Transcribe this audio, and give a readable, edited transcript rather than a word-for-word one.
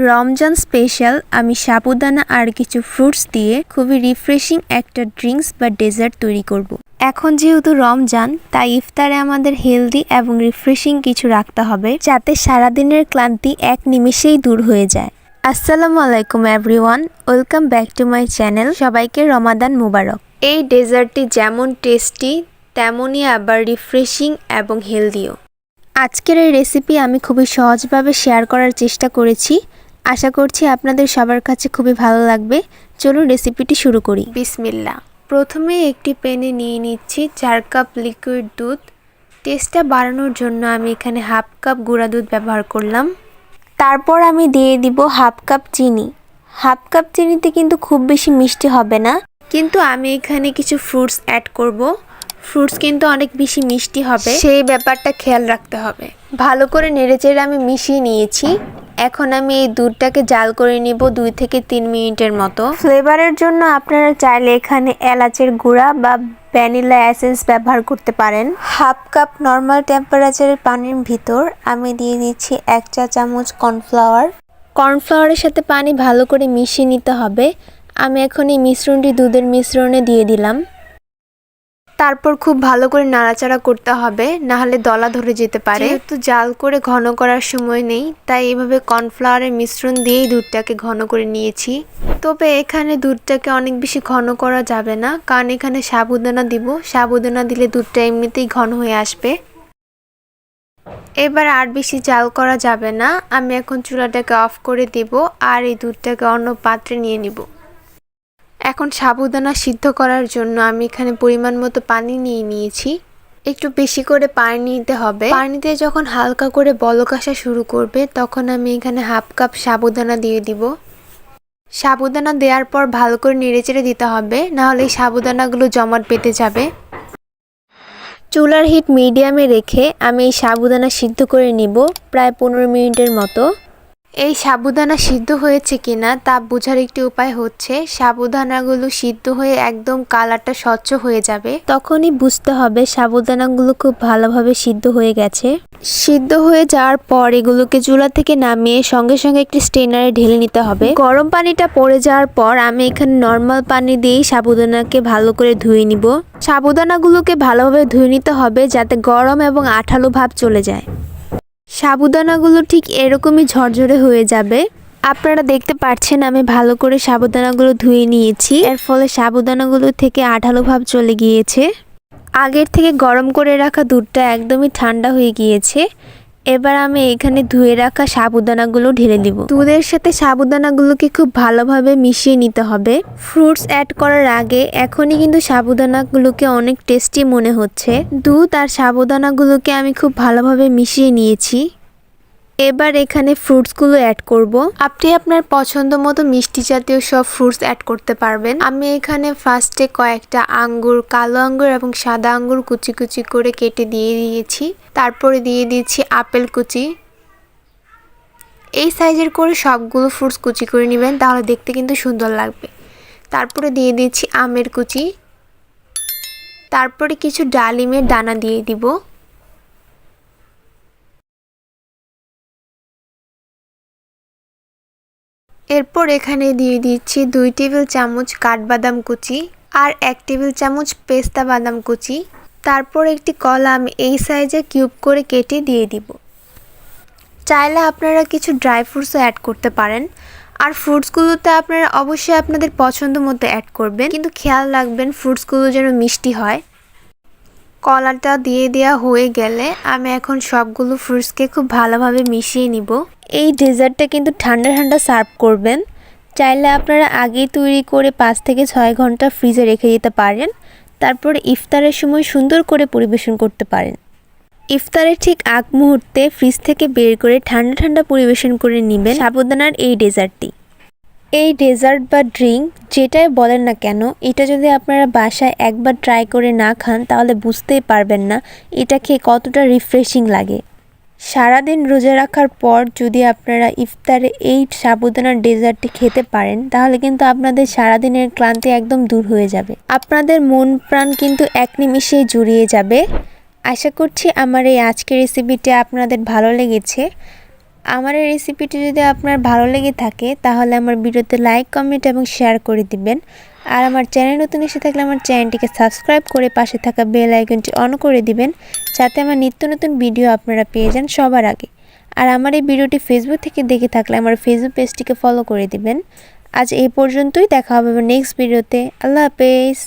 Ramzan special আমি সাবুদানা আর কিছু fruits দিয়ে খুবই রিফ্রেশিং একটা ড্রিঙ্কস বা ডেজার্ট তৈরি করব। এখন যেহেতু রমজান তাই ইফতারে আমাদের হেলদি এবং রিফ্রেশিং কিছু রাখতে হবে যাতে সারাদিনের ক্লান্তি এক নিমেষেই দূর হয়ে যায়। আসসালামু আলাইকুম everyone, welcome back to my channel. সবাইকে রমাদান মুবারক। এই ডেজার্টটি যেমন টেস্টি তেমনই আবার রিফ্রেশিং এবং হেলদিও। আজকের এই রেসিপি আমি খুবই সহজভাবে শেয়ার করার চেষ্টা করেছি। আশা করছি আপনাদের সবার কাছে খুবই ভালো লাগবে। চলুন রেসিপিটি শুরু করি। বিসমিল্লাহ। প্রথমে একটি প্যানে নিয়ে নিচ্ছি 4 কাপ লিকুইড দুধ। টেস্টটা বাড়ানোর জন্য আমি এখানে হাফ কাপ গুঁড়া দুধ ব্যবহার করলাম। তারপর আমি দিয়ে দিব হাফ কাপ চিনি। হাফ কাপ চিনিতে কিন্তু খুব বেশি মিষ্টি হবে না, কিন্তু আমি এখানে কিছু ফ্রুটস অ্যাড করব। ফ্রুটস কিন্তু অনেক বেশি মিষ্টি হবে, সেই ব্যাপারটা খেয়াল রাখতে হবে। ভালো করে নেড়েচেড়ে আমি মিশিয়ে নিয়েছি। এখন আমি এই দুধটাকে জাল করে নিব 2 থেকে 3 মিনিটের মতো। ফ্লেভারের জন্য আপনারা চাইলে এখানে এলাচের গুঁড়া বা ভ্যানিলা এসেন্স ব্যবহার করতে পারেন। হাফ কাপ নর্মাল টেম্পারেচারের পানির ভিতর আমি দিয়ে দিচ্ছি 1 চা চামচ কর্নফ্লাওয়ার। কর্নফ্লাওয়ারের সাথে পানি ভালো করে মিশিয়ে নিতে হবে। আমি এখন এই মিশ্রণটি দুধের মিশ্রণে দিয়ে দিলাম। তারপর খুব ভালো করে নাড়াচাড়া করতে হবে, না হলে দলা ধরে যেতে পারে। যেহেতু জাল করে ঘন করার সময় নেই, তাই এভাবে কর্নফ্লাওয়ারের মিশ্রণ দিয়েই দুধটাকে ঘন করে নিয়েছি। তবে এখানে দুধটাকে অনেক বেশি ঘন করা যাবে না, কারণ এখানে সাবুদানা দিব। সাবুদানা দিলে দুধটা এমনিতেই ঘন হয়ে আসবে। এবার আর বেশি জাল করা যাবে না। আমি এখন চুলাটাকে অফ করে দেব আর এই দুধটাকে অন্য পাত্রে নিয়ে নিব। এখন সাবুদানা সিদ্ধ করার জন্য আমি এখানে পরিমাণ মতো পানি নিয়ে নিয়েছি। একটু বেশি করে পানি নিতে হবে। পানিতে যখন হালকা করে বলক আসা শুরু করবে তখন আমি এখানে হাফ কাপ সাবুদানা দিয়ে দিব। সাবুদানা দেওয়ার পর ভালো করে নেড়েচেড়ে দিতে হবে, না হলে এই সাবুদানাগুলো জমাট বেঁধে যাবে। চুলার হিট মিডিয়ামে রেখে আমি এই সাবুদানা সিদ্ধ করে নিব প্রায় 15 মিনিটের মতো। এই সাবুদানা সিদ্ধ হয়েছে কিনা তা বোঝার একটি উপায় হচ্ছে সাবুদানাগুলো সিদ্ধ হয়ে একদম কালারটা স্বচ্ছ হয়ে যাবে, তখনই বুঝতে হবে সাবুদানাগুলো খুব ভালোভাবে সিদ্ধ হয়ে গেছে। সিদ্ধ হয়ে যাওয়ার পর এগুলোকে চুলা থেকে নামিয়ে সঙ্গে সঙ্গে একটি স্ট্রেনারে ঢেলে নিতে হবে। গরম পানিটা পড়ে যাওয়ার পর আমি এখানে নর্মাল পানি দিয়েই সাবুদানাকে ভালো করে ধুয়ে নিব। সাবুদানাগুলোকে ভালোভাবে ধুয়ে নিতে হবে যাতে গরম এবং আঠালো ভাব চলে যায়। সাবুদানাগুলো ঠিক এরকমই ঝরঝরে হয়ে যাবে। আপনারা দেখতে পাচ্ছেন আমি ভালো করে সাবুদানাগুলো ধুয়ে নিয়েছি, এর ফলে সাবুদানাগুলো থেকে আঠালো ভাব চলে গিয়েছে। আগের থেকে গরম করে রাখা দুধটা একদমই ঠান্ডা হয়ে গিয়েছে। এবার আমি এখানে ধুয়ে রাখা সাবুদানাগুলো ঢেলে দিব। দুধের সাথে সাবুদানাগুলোকে খুব ভালোভাবে মিশিয়ে নিতে হবে। ফ্রুটস অ্যাড করার আগে এখনই কিন্তু সাবুদানাগুলোকে অনেক টেস্টি মনে হচ্ছে। দুধ আর সাবুদানাগুলোকে আমি খুব ভালোভাবে মিশিয়ে নিয়েছি। এবার এখানে ফ্রুটসগুলো অ্যাড করব। আপনি আপনার পছন্দ মতো মিষ্টি জাতীয় সব ফ্রুটস অ্যাড করতে পারবেন। আমি এখানে ফার্স্টে কয়েকটা আঙ্গুর, কালো আঙ্গুর এবং সাদা আঙ্গুর কুচি কুচি করে কেটে দিয়ে দিয়েছি। তারপরে দিয়ে দিচ্ছি আপেল কুচি। এই সাইজের করে সবগুলো ফ্রুটস কুচি করে নেবেন, তাহলে দেখতে কিন্তু সুন্দর লাগবে। তারপরে দিয়ে দিচ্ছি আমের কুচি। তারপরে কিছু ডালিমের দানা দিয়ে দিব। এরপর এখানে দিয়ে দিচ্ছি 2 টেবিল চামচ কাঠবাদাম কুচি আর 1 টেবিল চামচ পেস্তা বাদাম কুচি। তারপর একটি কলা আমি এই সাইজে কিউব করে কেটে দিয়ে দিব। চাইলে আপনারা কিছু ড্রাই ফ্রুটসও অ্যাড করতে পারেন। আর ফ্রুটসগুলোতে আপনারা অবশ্যই আপনাদের পছন্দ মতো অ্যাড করবেন, কিন্তু খেয়াল রাখবেন ফ্রুটসগুলো যেন মিষ্টি হয়। কলাটা দিয়ে দেওয়া হয়ে গেলে আমি এখন সবগুলো ফ্রুটসকে খুব ভালোভাবে মিশিয়ে নিব। এই ডেজার্টটা কিন্তু ঠান্ডা ঠান্ডা সার্ভ করবেন। চাইলে আপনারা আগেই তৈরি করে 5 থেকে 6 ঘন্টা ফ্রিজে রেখে দিতে পারেন। তারপর ইফতারের সময় সুন্দর করে পরিবেশন করতে পারেন। ইফতারের ঠিক আগ মুহূর্তে ফ্রিজ থেকে বের করে ঠান্ডা ঠান্ডা পরিবেশন করে নেবেন সাবুদানার এই ডেজার্টটি। এই ডেজার্ট বা ড্রিঙ্ক যেটাই বলেন না কেন, এটা যদি আপনারা বাসায় একবার ট্রাই করে না খান তাহলে বুঝতেই পারবেন না এটা খেয়ে কতটা রিফ্রেশিং লাগে। সারাদিন রোজা রাখার পর যদি আপনারা ইফতারে এই সাবুদানার ডেজার্টটি খেতে পারেন তাহলে কিন্তু আপনাদের সারাদিনের ক্লান্তি একদম দূর হয়ে যাবে। আপনাদের মন প্রাণ কিন্তু এক নিমিষেই জুড়িয়ে যাবে। আশা করছি আমার এই আজকের রেসিপিটি আপনাদের ভালো লেগেছে। আমার এই রেসিপিটি যদি আপনার ভালো লেগে থাকে তাহলে আমার ভিডিওতে লাইক, কমেন্ট এবং শেয়ার করে দিবেন। আর আমার চ্যানেল নতুন এসে থাকলে আমার চ্যানেলটিকে সাবস্ক্রাইব করে পাশে থাকা বেল আইকনটি অন করে দিবেন, যাতে আমার নিত্য নতুন ভিডিও আপনারা পেয়ে যান সবার আগে। আর আমার এই ভিডিওটি ফেসবুক থেকে দেখে থাকলে আমার ফেসবুক পেজটিকে ফলো করে দিবেন। আজ এই পর্যন্তই, দেখা হবে নেক্সট ভিডিওতে। আল্লাহ হাফেজ।